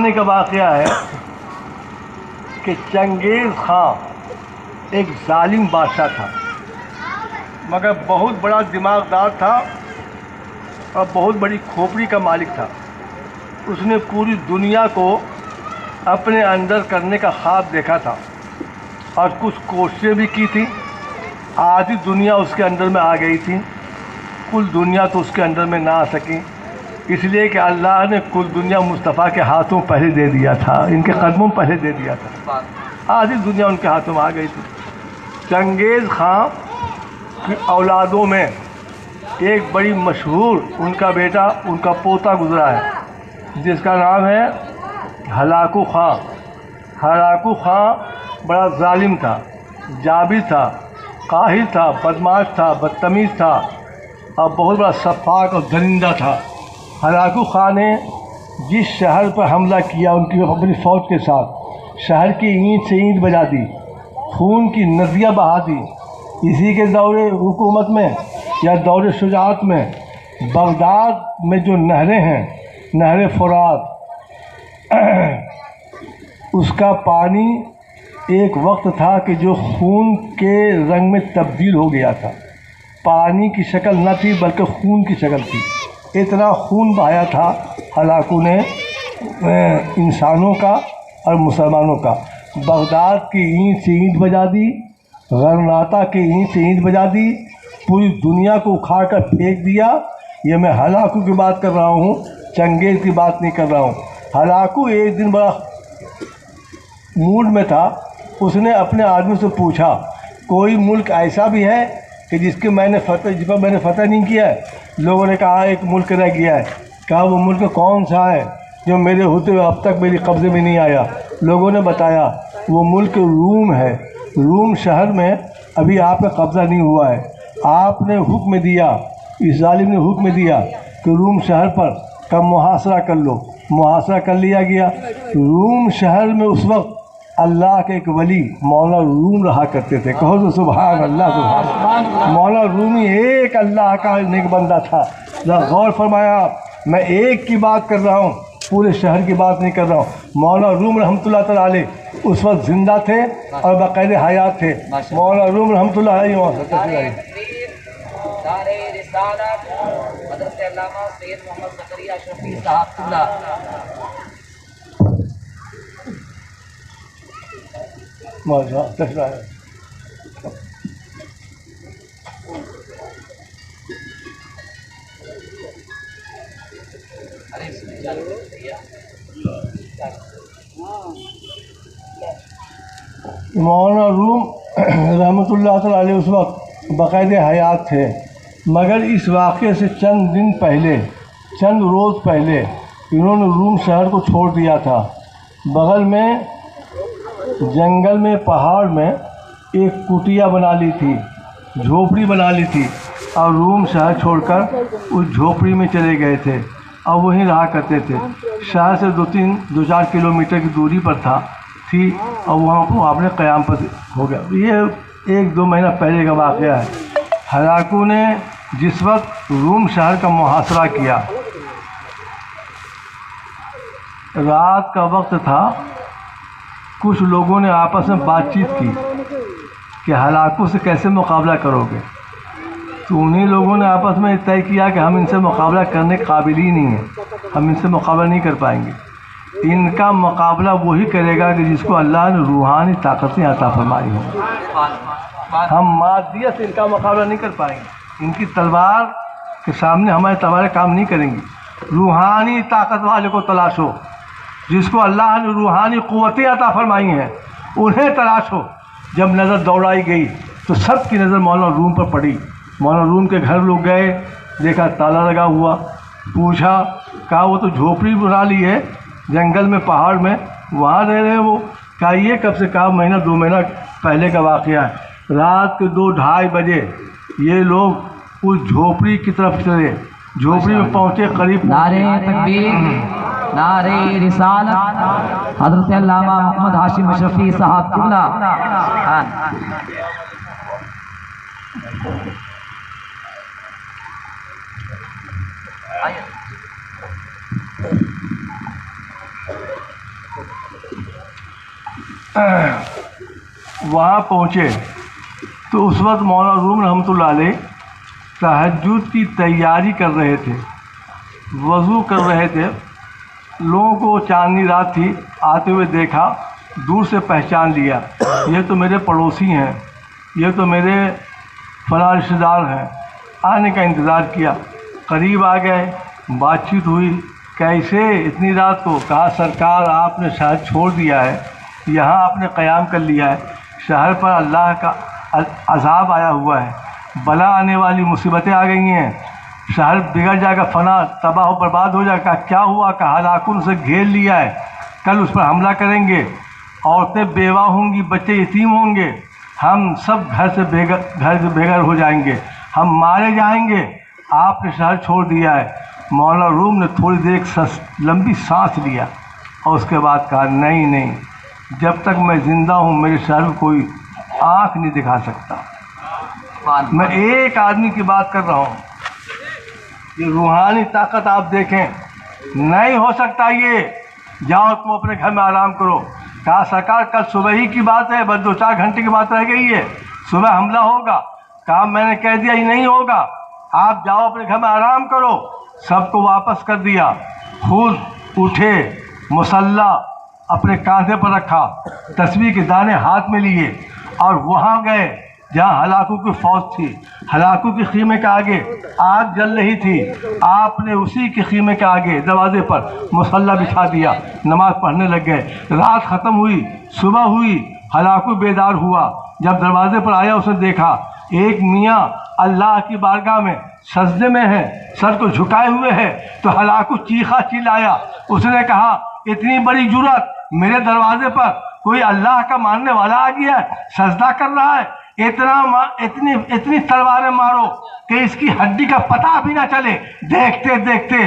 زمانے کا واقعہ ہے کہ چنگیز خان ایک ظالم بادشاہ تھا، مگر بہت بڑا دماغدار تھا اور بہت بڑی کھوپڑی کا مالک تھا۔ اس نے پوری دنیا کو اپنے اندر کرنے کا خواب دیکھا تھا اور کچھ کوششیں بھی کی تھی۔ آدھی دنیا اس کے اندر میں آ گئی تھی، کل دنیا تو اس کے اندر میں نہ آ سکی، اس لیے کہ اللہ نے کل دنیا مصطفیٰ کے ہاتھوں پہلے دے دیا تھا، ان کے قدموں پہلے دے دیا تھا، آدھی دنیا ان کے ہاتھوں میں آ گئی تھی۔ چنگیز خان کی اولادوں میں ایک بڑی مشہور ان کا بیٹا، ان کا پوتا گزرا ہے جس کا نام ہے ہلاکو خان۔ ہلاکو خان بڑا ظالم تھا، جابر تھا، قاہر تھا، بدمعاش تھا، بدتمیز تھا اور بہت بڑا سفاک اور درندہ تھا۔ ہلاکو خان نے جس شہر پر حملہ کیا ان کی اپنی فوج کے ساتھ، شہر کی اینٹ سے اینٹ بجا دی، خون کی ندیاں بہا دی۔ اسی کے دور حکومت میں یا دور شجاعت میں بغداد میں جو نہریں ہیں، نہر فرات، اس کا پانی ایک وقت تھا کہ جو خون کے رنگ میں تبدیل ہو گیا تھا، پانی کی شکل نہ تھی بلکہ خون کی شکل تھی۔ اتنا خون بہایا تھا ہلاکو نے انسانوں کا اور مسلمانوں کا۔ بغداد کی اینٹ سے اینٹ بجا دی، غرناطہ کی اینٹ سے اینٹ بجا دی، پوری دنیا کو اکھاڑ کر پھینک دیا۔ یہ میں ہلاکو کی بات کر رہا ہوں، چنگیز کی بات نہیں کر رہا ہوں۔ ہلاکو ایک دن بڑا موڈ میں تھا، اس نے اپنے آدمی سے پوچھا کوئی ملک ایسا بھی ہے کہ جس پر میں نے فتح نہیں کیا ہے؟ لوگوں نے کہا ایک ملک رہ گیا ہے۔ کہا وہ ملک کون سا ہے جو میرے ہوتے ہوئے اب تک میری قبضے میں نہیں آیا؟ لوگوں نے بتایا وہ ملک روم ہے، روم شہر میں ابھی آپ کا قبضہ نہیں ہوا ہے۔ آپ نے حکم دیا، اس ظالم نے حکم دیا کہ روم شہر پر کا محاصرہ کر لو۔ محاصرہ کر لیا گیا۔ روم شہر میں اس وقت اللہ کے ایک ولی مولا روم رہا کرتے تھے۔ کہو تو سبحان اللہ، سبحان اللہ۔ مولا رومی ایک اللہ کا نیک بندہ تھا۔ ذرا غور فرمایا، میں ایک کی بات کر رہا ہوں، پورے شہر کی بات نہیں کر رہا ہوں۔ مولا روم رحمۃ اللہ تعالیٰ علیہ اس وقت زندہ تھے اور باقاعد حیات تھے۔ مولا روم رحمۃ اللہ علیہ حضرت علامہ سید محمد زکریا اشرفی صاحب مولانا روم رحمۃ اللہ تعالیٰ علیہ اس وقت باقاعد حیات تھے، مگر اس واقعے سے چند دن پہلے، چند روز پہلے انہوں نے روم شہر کو چھوڑ دیا تھا۔ بغل میں جنگل میں، پہاڑ میں ایک کٹیا بنا لی تھی، جھوپڑی بنا لی تھی، اور روم شہر چھوڑ کر اس جھوپڑی میں چلے گئے تھے اور وہیں رہا کرتے تھے۔ شہر سے 2-4 کلومیٹر کی دوری پر تھی اور وہاں پر آپ نے قیام پر ہو گیا۔ یہ 1-2 مہینہ پہلے کا واقعہ ہے۔ ہلاکو نے جس وقت روم شہر کا محاصرہ کیا، رات کا وقت تھا، کچھ لوگوں نے آپس میں بات چیت کی کہ ہلاکو سے کیسے مقابلہ کرو گے؟ تو انہی لوگوں نے آپس میں طے کیا کہ ہم ان سے مقابلہ کرنے کے قابل ہی نہیں ہیں، ہم ان سے مقابلہ نہیں کر پائیں گے۔ ان کا مقابلہ وہی کرے گا کہ جس کو اللہ نے روحانی طاقتیں عطا فرمائی ہوں۔ ہم مادیت سے ان کا مقابلہ نہیں کر پائیں گے، ان کی تلوار کے سامنے ہماری تلواریں کام نہیں کریں گی۔ روحانی طاقت والے کو تلاشو، جس کو اللہ نے روحانی قوتیں عطا فرمائی ہیں، انہیں تلاشو۔ جب نظر دوڑائی گئی تو سب کی نظر مولانا روم پر پڑی۔ مولانا روم کے گھر لوگ گئے، دیکھا تالا لگا ہوا، پوچھا، کہا وہ تو جھوپڑی بنا لی ہے جنگل میں، پہاڑ میں، وہاں رہ رہے ہیں وہ؟ کہا یہ کب سے؟ کہا 1-2 مہینہ پہلے کا واقعہ ہے۔ رات کے 2-2:30 بجے یہ لوگ اس جھوپڑی کی طرف چلے، جھوپڑی میں پہنچے، قریب نعرہ تکبیر، نعرہ رسالت، حضرت علامہ محمد ہاشم اشرفی صاحب قبلہ۔ وہاں پہنچے تو اس وقت مولانا روم رحمۃ اللہ علیہ تہجد کی تیاری کر رہے تھے، وضو کر رہے تھے. لوگوں کو چاندنی رات تھی، آتے ہوئے دیکھا، دور سے پہچان لیا، یہ تو میرے پڑوسی ہیں، یہ تو میرے فلاں رشتہ دار ہیں. آنے کا انتظار کیا، قریب آ گئے، بات چیت ہوئی. کیسے اتنی رات کو؟ کہا سرکار آپ نے شہر چھوڑ دیا ہے، یہاں آپ نے قیام کر لیا ہے، شہر پر اللہ کا عذاب آیا ہوا ہے، بلا آنے والی مصیبتیں آ گئی ہیں، شہر بگڑ جائے گا، فنا تباہ و برباد ہو جائے گا. کیا ہوا؟ کہ ہلاکن سے گھیر لیا ہے، کل اس پر حملہ کریں گے، عورتیں بیوہ ہوں گی، بچے یتیم ہوں گے، ہم سب گھر سے بے گھر ہو جائیں گے، ہم مارے جائیں گے. آپ نے شہر چھوڑ دیا ہے. مولانا روم نے تھوڑی دیر ایک لمبی سانس لیا اور اس کے بعد کہا نہیں، جب تک میں زندہ ہوں میرے شہر کو کوئی آنکھ نہیں دکھا سکتا. میں ایک آدمی کی بات کر رہا ہوں. یہ روحانی طاقت آپ دیکھیں، نہیں ہو سکتا یہ. جاؤ تم اپنے گھر میں آرام کرو. کہا سرکار کل صبح ہی کی بات ہے، بس 2-4 گھنٹے کی بات رہ گئی ہے، صبح حملہ ہوگا. کہا میں نے کہہ دیا یہ نہیں ہوگا، آپ جاؤ اپنے گھر میں آرام کرو. سب کو واپس کر دیا. خود اٹھے، مصلی اپنے کاندھے پر رکھا، تسبیح کے دانے ہاتھ میں لیے اور وہاں گئے جہاں ہلاکو کی فوج تھی. ہلاکو کے خیمے کے آگے آگ جل رہی تھی. آپ نے اسی کے خیمے کے آگے دروازے پر مصلی بچھا دیا، نماز پڑھنے لگ گئے. رات ختم ہوئی، صبح ہوئی، ہلاکو بیدار ہوا. جب دروازے پر آیا اس نے دیکھا ایک میاں اللہ کی بارگاہ میں سجدے میں ہے، سر کو جھکائے ہوئے ہے. تو ہلاکو چیخا چلایا. اس نے کہا اتنی بڑی جرأت، میرے دروازے پر کوئی اللہ کا ماننے والا آ گیا ہے، سجدہ کر رہا ہے. اتنی تلواریں مارو کہ اس کی ہڈی کا پتہ بھی نہ چلے. دیکھتے دیکھتے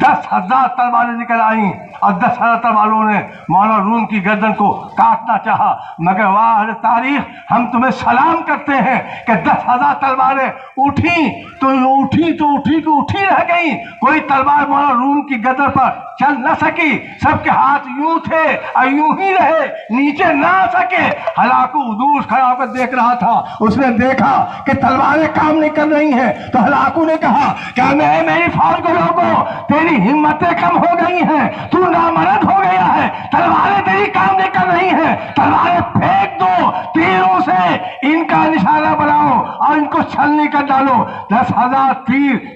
10,000 تلواریں نکل آئیں اور 10,000 تلواروں نے مولانا روم کی گردن کو کاٹنا چاہا. مگر واہ تاریخ، ہم تمہیں سلام کرتے ہیں کہ 10,000 تلواریں اٹھی تو اٹھی رہ گئیں. کوئی تلوار مولانا روم کی گردن پر چل نہ سکی. سب کے ہاتھ یوں تھے اور یوں ہی رہے، نیچے نہ آ سکے. ہلاکو دور کھڑا ہو کر دیکھ رہا تھا. اس نے دیکھا کہ تلواریں کام نہیں کر رہی ہیں تو ہلاکو نے کہا کہ میری فوج کو لوگوں، تیری ہمتیں کم ہو گئی ہیں، تو نامرد ہو گیا ہے، تلواریں تیری کام نہیں کر رہی ہیں، تلواریں پھینک دو، تیروں سے ان کا نشانہ بناؤ اور ان کو چھلنی کر ڈالو. 10,000 تیر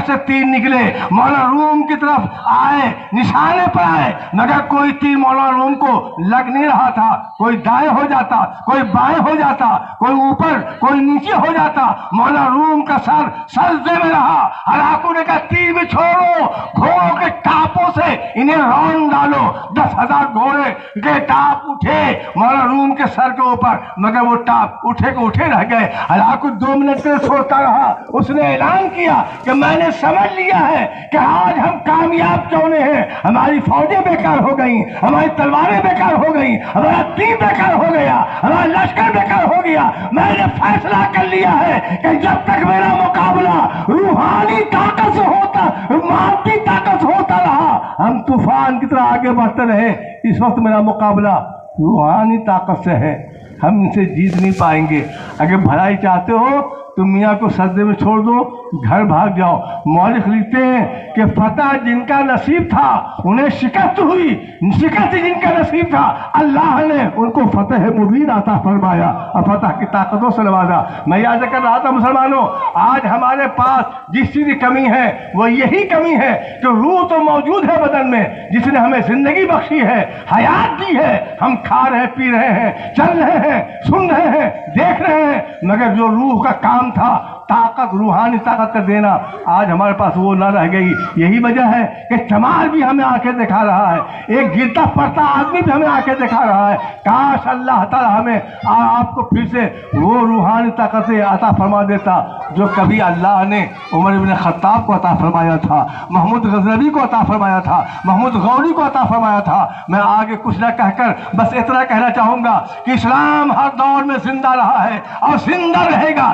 سے تیر نکلے، مولانا روم کی طرف آئے، نشانے پر آئے، مگر کوئی تیر مولانا روم کو لگ نہیں رہا تھا. کوئی دائیں ہو جاتا، کوئی بائیں ہو جاتا، کوئی اوپر کوئی نیچے ہو جاتا. مولانا روم کا سر سجدے میں رہا. ہلاکو نے کہا تیر بھی چھوڑو، گھوڑوں کے ٹاپوں سے انہیں رون ڈالو. 10,000 گھوڑے کے ٹاپ اٹھے مولانا روم کے سر کے اوپر، مگر وہ ٹاپ اٹھے کو اٹھے رہ گئے. ہلاکو 2 منٹ سے سوچتا رہا. اس نے اعلان کیا کہ میں نے سمجھ لیا ہے کہ آج ہم کامیاب چونے ہیں. ہماری فوجیں بیکار ہو گئیں، ہماری تلواریں بیکار ہو گئیں، ہمارا تیر بیکار ہو گیا، ہمارا لشکر بیکار ہو گیا. میں نے فیصلہ کر لیا ہے کہ جب تک میرا مقابلہ روحانی طاقت سے ہوتا، مادی طاقت ہوتا رہا، ہم طوفان کی طرح آگے بڑھتے رہے. اس وقت میرا مقابلہ روحانی طاقت سے ہے، ہم ان سے جیت نہیں پائیں گے. اگر بھلائی چاہتے ہو تو میاں کو سجدے میں چھوڑ دو، گھر بھاگ جاؤ. مورخ لکھتے ہیں کہ فتح جن کا نصیب تھا انہیں شکست ہوئی، شکست جن کا نصیب تھا اللہ نے ان کو فتح مبین عطا فرمایا اور فتح کی طاقتوں سے نوازا. میں یاد کر رہا تھا مسلمانوں، آج ہمارے پاس جس چیز کی کمی ہے وہ یہی کمی ہے کہ روح تو موجود ہے بدن میں، جس نے ہمیں زندگی بخشی ہے، حیات دی ہے. ہم کھا رہے ہیں، پی رہے ہیں، چل رہے ہیں، سن رہے ہیں، دیکھ رہے ہیں، مگر جو روح کا کام تھا، طاقت، روحانی طاقت کا دینا، آج ہمارے پاس وہ نہ رہ گئی. یہی وجہ ہے کہ چمار بھی ہمیں آنکھیں دکھا رہا ہے، ایک گرتا پڑتا آدمی بھی ہمیں آنکھیں دکھا رہا ہے. کاش اللہ تعالی ہمیں آپ کو پھر سے وہ روحانی طاقت عطا فرما دیتا جو کبھی اللہ نے عمر بن خطاب کو عطا فرمایا تھا، محمود غزنوی کو عطا فرمایا تھا، محمود غوری کو عطا فرمایا تھا. میں آگے کچھ نہ کہہ کر بس اتنا کہنا چاہوں گا کہ اسلام ہر دور میں زندہ رہا ہے اور زندہ رہے گا